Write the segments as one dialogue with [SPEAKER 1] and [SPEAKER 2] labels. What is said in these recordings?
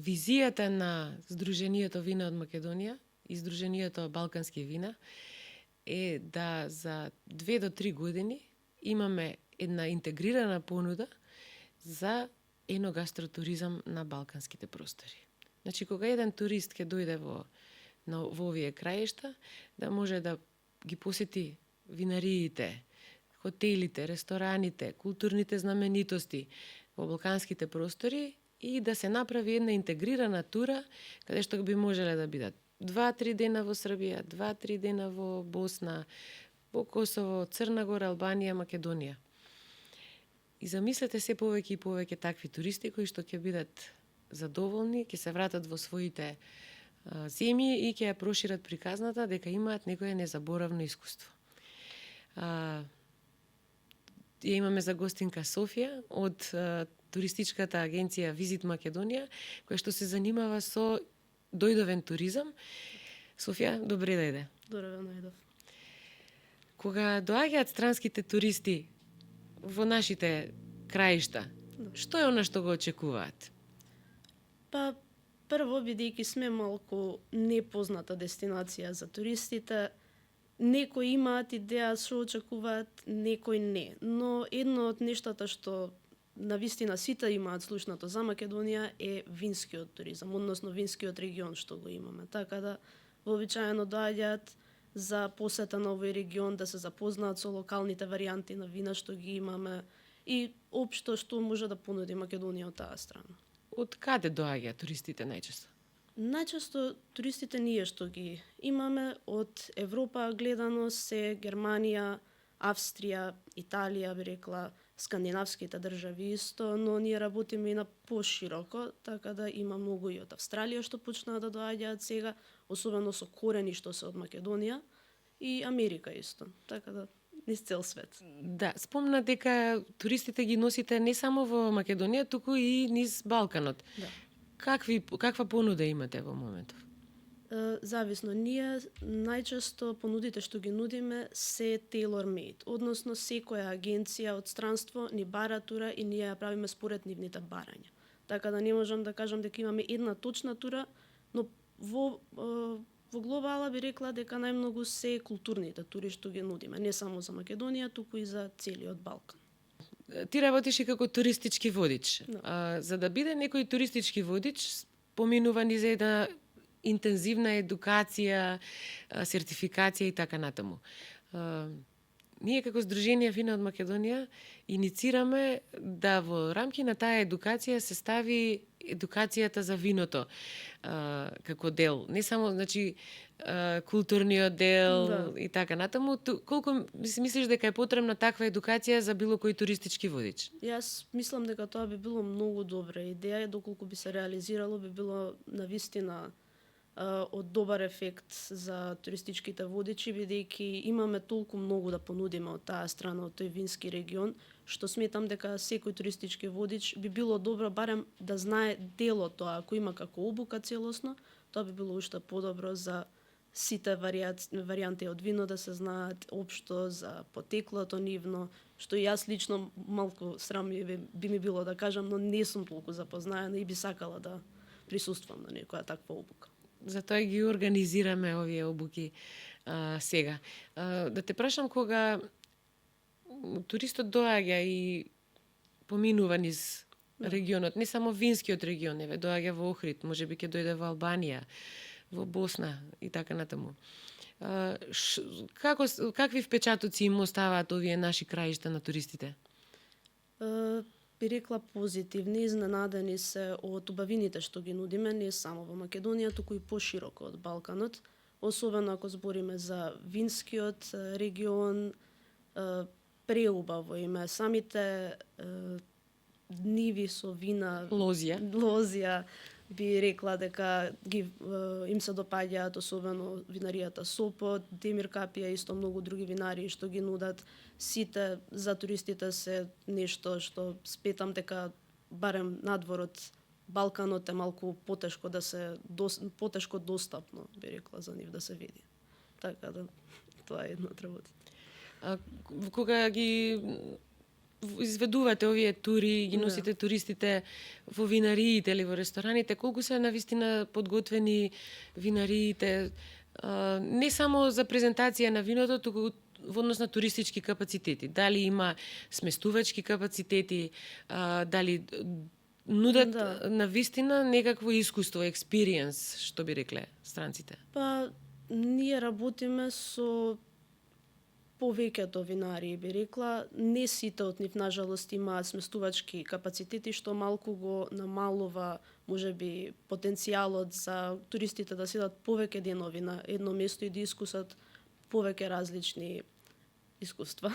[SPEAKER 1] визијата на Сдруженијето вина од Македонија и Сдруженијето Балкански вина е да за 2 до 3 години имаме една интегрирана понуда за еногастротуризам на балканските простори. Значи, кога еден турист ќе дојде во овие краишта, да може да ги посети винариите, хотелите, рестораните, културните знаменитости во балканските простори и да се направи една интегрирана тура, каде што би можеле да бидат 2-3 дена во Србија, 2-3 дена во Босна, во Косово, Црна Гора, Албанија, Македонија. И замислете се повеќе и повеќе такви туристи кои што ќе бидат задоволни, ќе се вратат во своите земји и ќе ја прошират приказната дека имаат некое незаборавно искуство. Ја имаме за гостинка Софија од туристичката агенција Визит Македонија, која што се занимава со дојдовен туризам. Софија, добре дојде.
[SPEAKER 2] Добре дојдов.
[SPEAKER 1] Кога доаѓаат странските туристи во нашите краишта, што е она што го очекуваат?
[SPEAKER 2] Па, прво, бидејќи сме малку непозната дестинација за туристите, некои имаат идеја што очекуваат, некои не. Но едно од нештата што навистина сите имаат слушнато за Македонија е винскиот туризам, односно винскиот регион што го имаме. Така да вообичаено доаѓаат за посета на овој регион, да се запознаат со локалните варијанти на вина што ги имаме и општо што може да понуди Македонија од таа страна.
[SPEAKER 1] Од каде доаѓаат туристите најчесто?
[SPEAKER 2] Најчесто туристите ние што ги имаме од Европа гледано се Германија, Австрија, Италија, би рекла, скандинавските држави исто, но ние работиме и на пошироко, така да има многу и од Австралија што почнаа да доаѓаат сега, особено со корени што се од Македонија, и Америка исто, така да низ цел свет.
[SPEAKER 1] Да, спомна дека туристите ги носите не само во Македонија, туку и низ Балканот.
[SPEAKER 2] Да.
[SPEAKER 1] Каква понуда имате во моментов?
[SPEAKER 2] Зависно. Ние најчесто понудите што ги нудиме се tailor-made, односно секоја агенција од странство ни бара тура и ние ја правиме според нивните барања. Така да не можам да кажам дека имаме една точна тура, но во глобала би рекла дека најмногу се културните тури што ги нудиме, не само за Македонија, туку и за целиот Балкан.
[SPEAKER 1] Ти работиш и како туристички водич.
[SPEAKER 2] Да.
[SPEAKER 1] За да биде некој туристички водич, поминува низ една интензивна едукација, сертификација и така натаму. Ние како Сдружение Вина од Македонија иницираме да во рамки на таа едукација се стави едукацијата за виното како дел. Не само, значи, културниот дел, да, и така натаму. Колку мислиш дека е потребна таква едукација за било кој туристички водич?
[SPEAKER 2] Јас мислам дека тоа би било многу добра идеја и доколку би се реализирало би било навистина од добар ефект за туристичките водичи, бидејќи имаме толку многу да понудиме од таа страна, од тој вински регион, што сметам дека секој туристички водич би било добро барем да знае дел од тоа, ако има како обука целосно, тоа би било уште подобро за сите варијанти од вино да се знаат општо за потеклото нивно, што и јас лично малку срам би ми било да кажам, но не сум толку запознаена и би сакала да присуствам на некоја таква обука.
[SPEAKER 1] Затоа ги организираме овие обуки сега. Да те прашам, кога туристот доаѓа и поминува низ регионот, не само винскиот регион, доаѓа во Охрид, можеби ќе дојде во Албанија, во Босна и така натаму. Какви впечатоци им оставаат овие наши краишта на туристите?
[SPEAKER 2] Би рекла позитивни, изненадени се од убавините што ги нудиме, не само во Македонија, туку и пошироко од Балканот, особено ако збориме за винскиот регион, преубаво име. Самите ниви со вина, лозја, би рекла дека им се допаѓаат, особено винаријата Сопот, Демир Капија, исто многу други винари што ги нудат. Сите за туристите се нешто што спетам дека барем надвор од Балканот е малку потешко да се потешко достапно, би рекла, за нив да се види. Така да тоа е една од работите.
[SPEAKER 1] Кога ги изведувате овие тури, ги
[SPEAKER 2] Да.
[SPEAKER 1] носите туристите во винариите или во рестораните, колку се навистина подготвени винариите, не само за презентација на виното, туку во однос на туристички капацитети. Дали има сместувачки капацитети, дали нудат
[SPEAKER 2] Да.
[SPEAKER 1] на вистина некакво искуство, експириенс, што би рекле странците.
[SPEAKER 2] Па, ние работиме со повеќето винари, би рекла. Не сите од нив, нажалост, имаат сместувачки капацитети, што малку го намалува, можеби, потенцијалот за туристите да седат повеќе денови на едно место и да искусат повеќе различни искуства.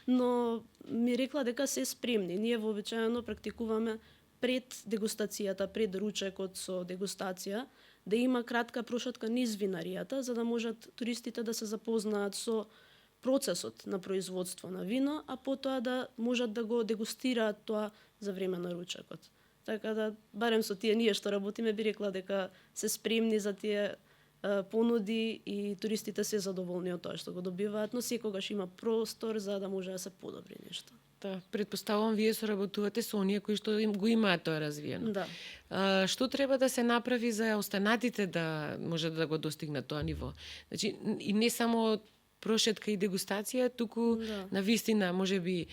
[SPEAKER 2] Но ми рекла дека се спремни. Ние вообичаено практикуваме пред дегустацијата, пред ручекот со дегустација, да има кратка прошетка низ винаријата, за да можат туристите да се запознаат со процесот на производство на вино, а потоа да можат да го дегустираат тоа за време на ручекот. Така да, барем со тие ние што работиме, би рекла дека се спремни за тие понуди и туристите се задоволни од тоа што го добиваат, но секогаш има простор за да може да се подобри нешто.
[SPEAKER 1] Да, предпоставувам вие соработувате со оние кои што го имаат тоа развиено.
[SPEAKER 2] Да.
[SPEAKER 1] Што треба да се направи за останатите да може да го достигнат тоа ниво? Значи, и не само прошетка и дегустација, туку
[SPEAKER 2] Да.
[SPEAKER 1] на вистина можеби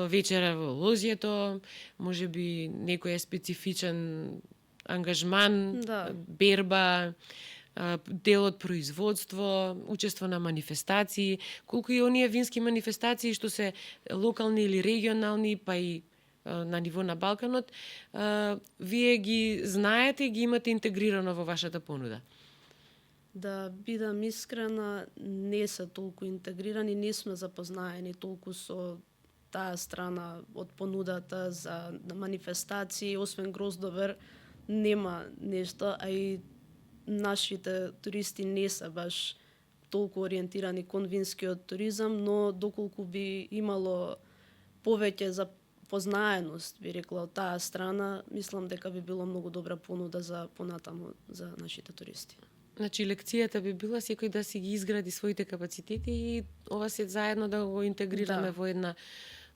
[SPEAKER 1] вечера во лозјето, можеби некој специфичен ангажман,
[SPEAKER 2] Да.
[SPEAKER 1] берба, дел од производство, учество на манифестации, колку и оние вински манифестации што се локални или регионални, па и на ниво на Балканот, вие ги знаете и ги имате интегрирано во вашата понуда.
[SPEAKER 2] Да бидам искрена, не се толку интегрирани, не сме запознаени толку со таа страна од понудата за манифестации, освен Гроздовер, нема нешто, а и нашите туристи не се баш толку ориентирани кон винскиот туризам, но доколку би имало повеќе запознаеност, би рекла, од таа страна, мислам дека би било многу добра понуда за понатаму за нашите туристи.
[SPEAKER 1] Значи, лекцијата би била секој да си ги изгради своите капацитети и ова се заедно да го интегрираме
[SPEAKER 2] Да.
[SPEAKER 1] во една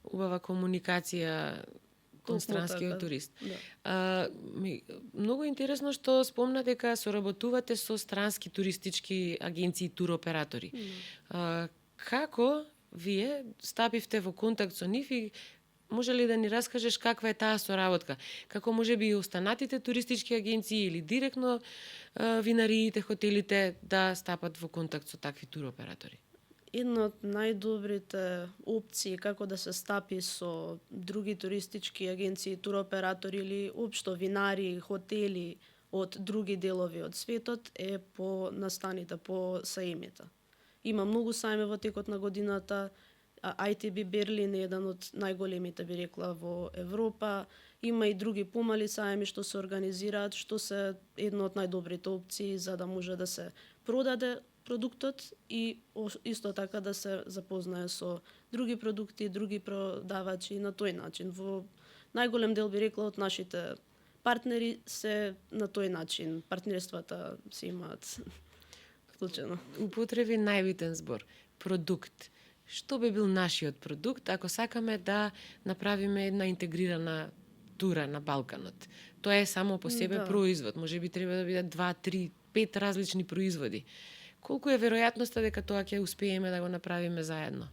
[SPEAKER 1] убава комуникација кон
[SPEAKER 2] Токму
[SPEAKER 1] странскиот
[SPEAKER 2] така,
[SPEAKER 1] турист.
[SPEAKER 2] Да.
[SPEAKER 1] Многу интересно што спомна дека соработувате со странски туристички агенции и туроператори. Како вие стапивте во контакт со нив и може ли да ни раскажеш каква е таа соработка? Како може би и останатите туристички агенции или директно винариите, хотелите да стапат во контакт со такви туроператори?
[SPEAKER 2] Една од најдобрите опции како да се стапи со други туристички агенции, туроператори или општо винари, хотели од други делови од светот е по настаните, по саимите. Има многу сајми во текот на годината. ITB Берлин е еден од најголемите, би рекла, во Европа. Има и други помали сајми што се организираат, што се една од најдобрите опции за да може да се продаде продуктот и исто така да се запознае со други продукти, други продавачи на тој начин. Во најголем дел би рекла од нашите партнери се на тој начин. Партнерствата се имаат вклучено.
[SPEAKER 1] Употреби најбитен збор. Продукт. Што би бил нашиот продукт ако сакаме да направиме една интегрирана тура на Балканот? Тоа е само по себе
[SPEAKER 2] Да.
[SPEAKER 1] производ. Може би треба да бидат 2, 3, 5 различни производи. Колку е веројатноста дека тоа ќе успееме да го направиме заедно?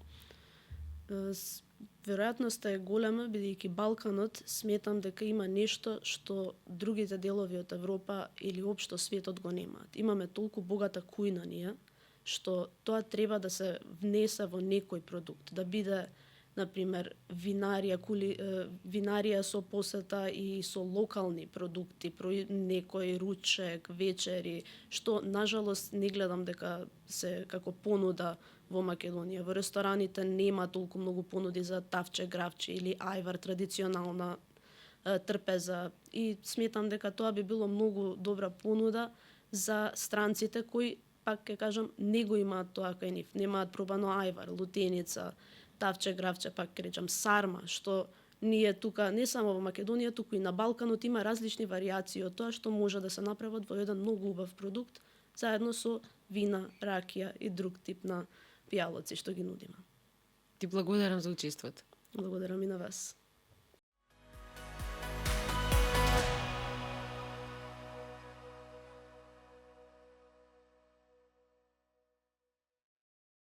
[SPEAKER 2] Веројатноста е голема, бидејќи Балканот сметам дека има нешто што другите делови од Европа или општо светот го немаат. Имаме толку богата кујна ние, што тоа треба да се внесе во некој продукт, да биде например винарија со посета и со локални продукти, некој ручек, вечери, што нажалост не гледам дека се како понуда во Македонија. Во рестораните нема толку многу понуди за тавче, гравче или ајвар, традиционална трпеза. И сметам дека тоа би било многу добра понуда за странците кои, пак ќе кажам, не го имаат тоа кај нив. Немаат пробано ајвар, лутеница, тавче, гравче, пак ќе речам сарма, што ние тука, не само во Македонија, туку и на Балканот има различни варијации од тоа што може да се направат во еден многу убав продукт, заедно со вина, ракија и друг тип на пијалоци што ги нудиме.
[SPEAKER 1] Ти благодарам за учеството.
[SPEAKER 2] Благодарам и на вас.